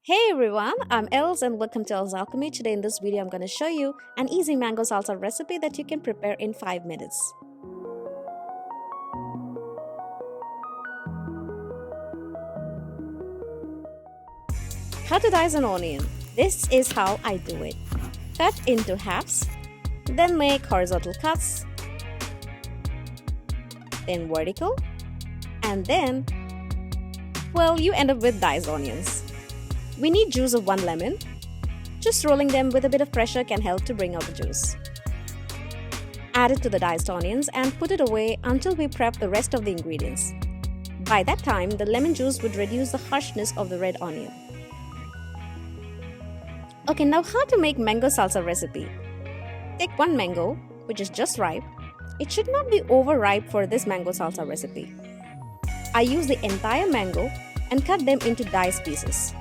Hey everyone, I'm Els and welcome to Els Alchemy. Today in this video I'm going to show you an easy mango salsa recipe that you can prepare in 5 minutes. How to dice an onion. This is how I do it. Cut into halves, then make horizontal cuts, then vertical, and then, well, you end up with diced onions. We need juice of 1 lemon. Just rolling them with a bit of pressure can help to bring out the juice. Add it to the diced onions and put it away until we prep the rest of the ingredients. By that time, the lemon juice would reduce the harshness of the red onion. Okay, now how to make mango salsa recipe. Take 1 mango, which is just ripe. It should not be overripe for this mango salsa recipe. I use the entire mango and cut them into diced pieces.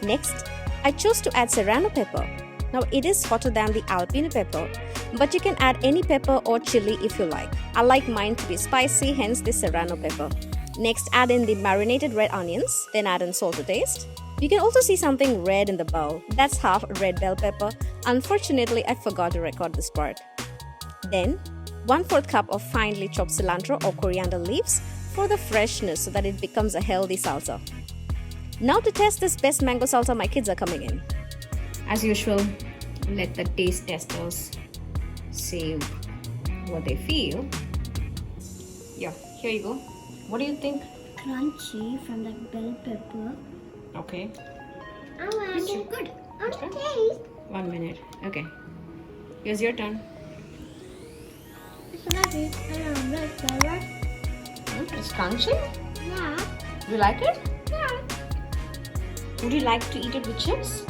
Next, I chose to add serrano pepper. Now it is hotter than the Alpine pepper, but you can add any pepper or chili if you like. I like mine to be spicy, hence the serrano pepper. Next, add in the marinated red onions, then add in salt to taste. You can also see something red in the bowl. That's half red bell pepper. Unfortunately, I forgot to record this part. Then, 1/4 cup of finely chopped cilantro or coriander leaves for the freshness so that it becomes a healthy salsa. Now to test this best mango salsa, my kids are coming in. As usual, let the taste testers say what they feel. Yeah, here you go. What do you think? Crunchy from the bell pepper. Okay. I want it. Good. I want to taste. 1 minute. Okay. Here's your turn. It's lovely. I don't like flavor. It's crunchy. Yeah. You like it? Yeah. Would you like to eat it with chips?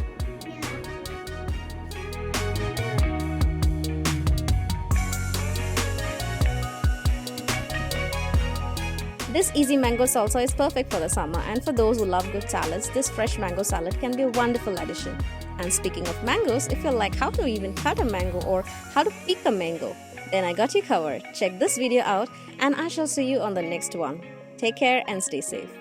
This easy mango salsa is perfect for the summer, and for those who love good salads, this fresh mango salad can be a wonderful addition. And speaking of mangoes, if you're like how to even cut a mango or how to pick a mango, then I got you covered. Check this video out and I shall see you on the next one. Take care and stay safe.